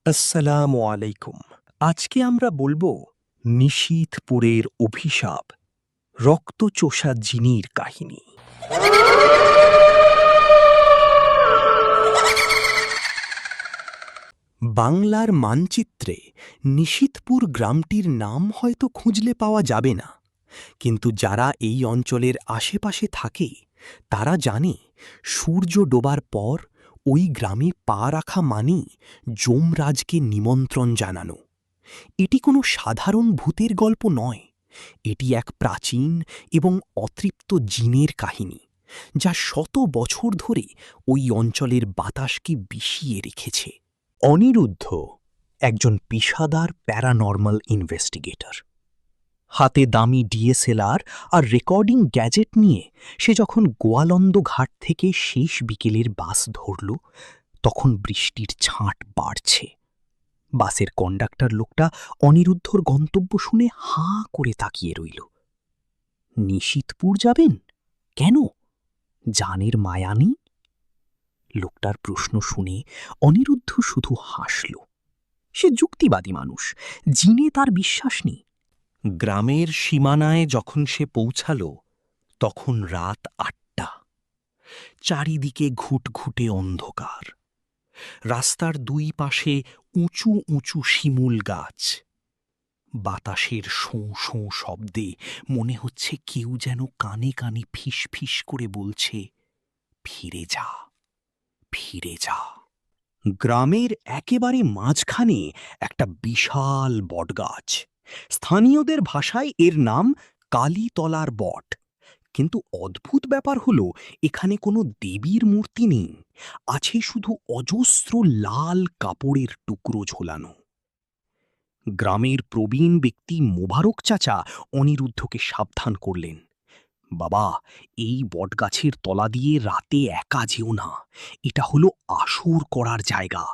আসসালামু আলাইকুম। আজকে আমরা বলবো নিশীথপুরের অভিশাপ, রক্তচোষা জিনির কাহিনী। বাংলার মানচিত্রে নিশীথপুর গ্রামটির নাম হয়তো খুঁজলে পাওয়া যাবে না, কিন্তু যারা এই অঞ্চলের আশেপাশে থাকে তারা জানে সূর্য ডোবার পর ওই গ্রামে পা রাখা মানেই যমরাজকে নিমন্ত্রণ জানানো। এটি কোনো সাধারণ ভূতের গল্প নয়, এটি এক প্রাচীন এবং অতৃপ্ত জিনের কাহিনী, যা শত বছর ধরে ওই অঞ্চলের বাতাসকে বিষিয়ে রেখেছে। অনিরুদ্ধ একজন পেশাদার প্যারানর্মাল ইনভেস্টিগেটর। হাতে দামি ডিএসএলআর আর রেকর্ডিং গ্যাজেট নিয়ে সে যখন গোয়ালন্দ ঘাট থেকে শেষ বিকেলের বাস ধরল, তখন বৃষ্টির ছাঁট বাড়ছে। বাসের কন্ডাক্টর লোকটা অনিরুদ্ধর গন্তব্য শুনে হাঁ করে তাকিয়ে রইল। নিশীথপুর যাবেন? কেন? জানের মায়া নেই? লোকটার প্রশ্ন শুনে অনিরুদ্ধ শুধু হাসল। সে যুক্তিবাদী মানুষ, জিনে তার বিশ্বাস নেই। গ্রামের সীমানায় যখন সে পৌঁছাল, তখন রাত ৮টা। চারিদিকে ঘুটঘুটে অন্ধকার। রাস্তার দুই পাশে উঁচু উঁচু শিমুল গাছ। বাতাসের শোঁ শোঁ শব্দে মনে হচ্ছে কেউ যেন কানে কানে ফিস ফিস করে বলছে, ফিরে যা, ফিরে যা। গ্রামের একেবারে মাঝখানে একটা বিশাল বটগাছ। স্থানীয়দের ভাষায় এর নাম কালীতলার বট। কিন্তু অদ্ভুত ব্যাপার হলো, এখানে কোনো দেবীর মূর্তি নেই, আছে শুধু অজস্র লাল কাপড়ের টুকরো ঝোলানো। গ্রামের প্রবীণ ব্যক্তি মোবারক চাচা অনিরুদ্ধকে সাবধান করলেন, বাবা, এই বটগাছের তলা দিয়ে রাতে একা যেও না, এটা হলো আসর করার জায়গা।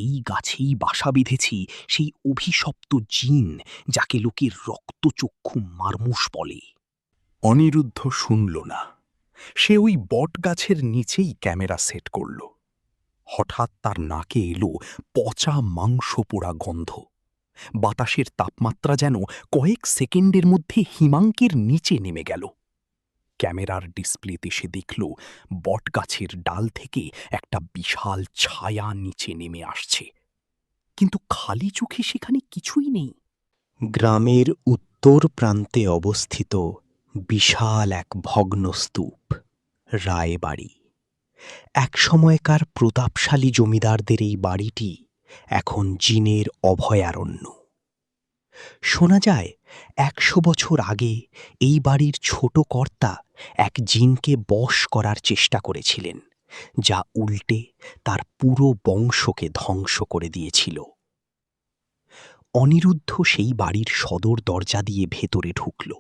এই গাছেই বাসা বেঁধেছে সেই অভিশপ্ত জিন, যাকে লোকে রক্তচক্ষু মারমুষ বলে। অনিরুদ্ধ শুনল না। সে ওই বটগাছের নিচেই ক্যামেরা সেট করল। হঠাৎ তার নাকে এলো পচা মাংস পোড়া গন্ধ। বাতাসের তাপমাত্রা যেন কয়েক সেকেন্ডের মধ্যে হিমাঙ্কের নিচে নেমে গেল। ক্যামেরার ডিসপ্লেতে সে দেখল বটগাছের ডাল থেকে একটা বিশাল ছায়া নিচে নেমে আসছে, কিন্তু খালি চোখে সেখানে কিছুই নেই। গ্রামের উত্তর প্রান্তে অবস্থিত বিশাল এক ভগ্ন স্তূপ, রায়বাড়ি। একসময়কার প্রতাপশালী জমিদারদের এই বাড়িটি এখন জিনের অভয়ারণ্য। শোনা যায় ১০০ বছর আগে এই বাড়ির ছোট কর্তা এক জিনকে বশ করার চেষ্টা করেছিলেন, যা উল্টে তার পুরো বংশকে ধ্বংস করে দিয়েছিল। অনিরুদ্ধ সেই বাড়ির সদর দরজা দিয়ে ভেতরে ঢুকল।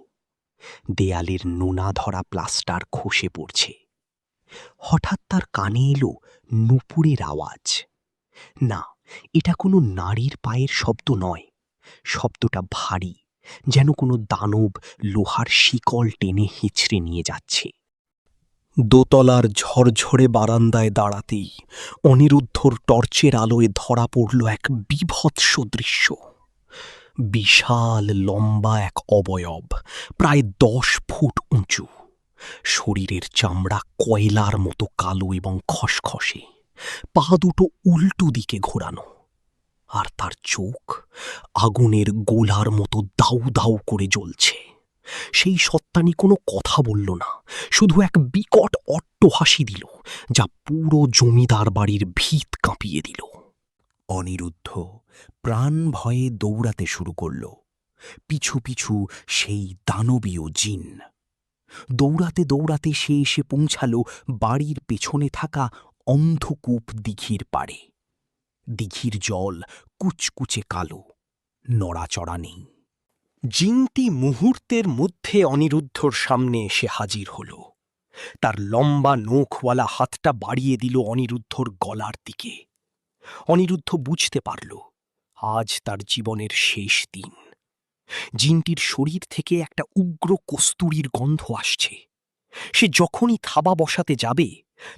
দেয়ালের নোনা ধরা প্লাস্টার খসে পড়ছে। হঠাৎ তার কানে এলো নূপুরের আওয়াজ। না, এটা কোনো নারীর পায়ের শব্দ নয়। শব্দটা ভারী, যেন কোনো দানব লোহার শিকল টেনে হিঁচড়ে নিয়ে যাচ্ছে। দোতলার ঝরঝরে বারান্দায় দাঁড়াতেই অনিরুদ্ধর টর্চের আলোয় ধরা পড়ল এক বীভৎস দৃশ্য। বিশাল লম্বা এক অবয়ব, প্রায় ১০ ফুট উঁচু। শরীরের চামড়া কয়লার মতো কালো এবং খসখসে। পা দুটো উল্টো দিকে ঘোরানো, আর তার চোখ আগুনের গোলার মতো দাউ দাউ করে জ্বলছে। সেই সত্তানি কোনো কথা বলল না, শুধু এক বিকট অট্টহাসি দিল, যা পুরো জমিদার বাড়ির ভিত কাঁপিয়ে দিল। অনিরুদ্ধ প্রাণ ভয়ে দৌড়াতে শুরু করল, পিছু পিছু সেই দানবীয় জিন। দৌড়াতে দৌড়াতে সে এসে পৌঁছাল বাড়ির পেছনে থাকা অন্ধকূপ দিঘির পাড়ে। দিঘির জল কুচকুচে কালো, নড়াচড়া নেই। জিনটি মুহূর্তের মধ্যে অনিরুদ্ধর সামনে এসে হাজির হল। তার লম্বা নখওয়ালা হাতটা বাড়িয়ে দিল অনিরুদ্ধর গলার দিকে। অনিরুদ্ধ বুঝতে পারল, আজ তার জীবনের শেষ দিন। জিনটির শরীর থেকে একটা উগ্র কস্তুরীর গন্ধ আসছে। সে যখনই থাবা বসাতে যাবে,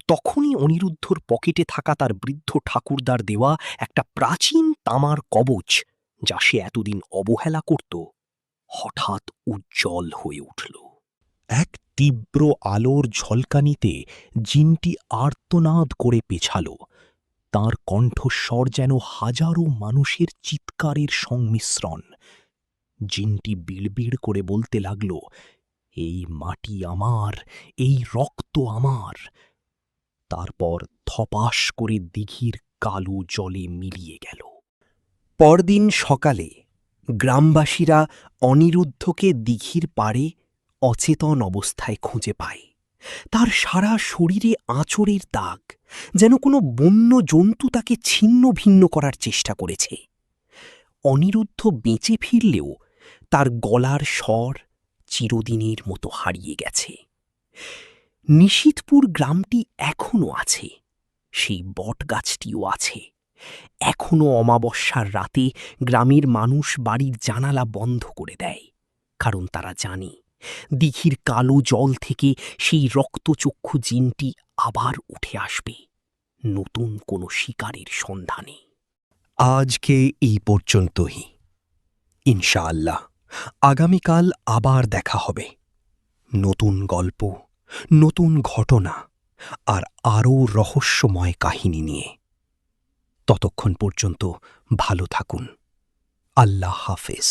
তখনই অনিরুদ্ধর পকেটে থাকা তার বৃদ্ধ ঠাকুরদার দেওয়া একটা প্রাচীন তামার কবচ, যা সে এতদিন অবহেলা করত, হঠাৎ উজ্জ্বল হয়ে উঠল। এক তীব্র আলোর ঝলকানিতে জিনটি আর্তনাদ করে পেছাল। তার কণ্ঠস্বর যেন হাজারো মানুষের চিৎকারের সংমিশ্রণ। জিনটি বিড়বিড় করে বলতে লাগল, এই মাটি আমার, এই রক্ত আমার। তারপর ধপাস করে দিঘির কালো জলে মিলিয়ে গেল। পরদিন সকালে গ্রামবাসীরা অনিরুদ্ধকে দিঘির পাড়ে অচেতন অবস্থায় খুঁজে পায়। তার সারা শরীরে আঁচড়ের দাগ, যেন কোনো বন্য জন্তু তাকে ছিন্ন ভিন্ন করার চেষ্টা করেছে। অনিরুদ্ধ বেঁচে ফিরলেও তার গলার স্বর চিরদিনের মতো হারিয়ে গেছে। নিশীথপুর গ্রামটি এখনো আছে, সেই বটগাছটিও আছে। এখনো অমাবস্যার রাতে গ্রামের মানুষ বাড়ির জানালা বন্ধ করে দেয়, কারণ তারা জানে দিঘির কালো জল থেকে সেই রক্তচক্ষু জিনটি আবার উঠে আসবে, নতুন কোনো শিকারের সন্ধানে। আজকে এই পর্যন্তই। ইনশাআল্লাহ আগামীকাল আবার দেখা হবে, নতুন গল্প, নতুন ঘটনা আর আরও রহস্যময় কাহিনী নিয়ে। ততক্ষণ পর্যন্ত ভালো থাকুন। আল্লাহ হাফেজ।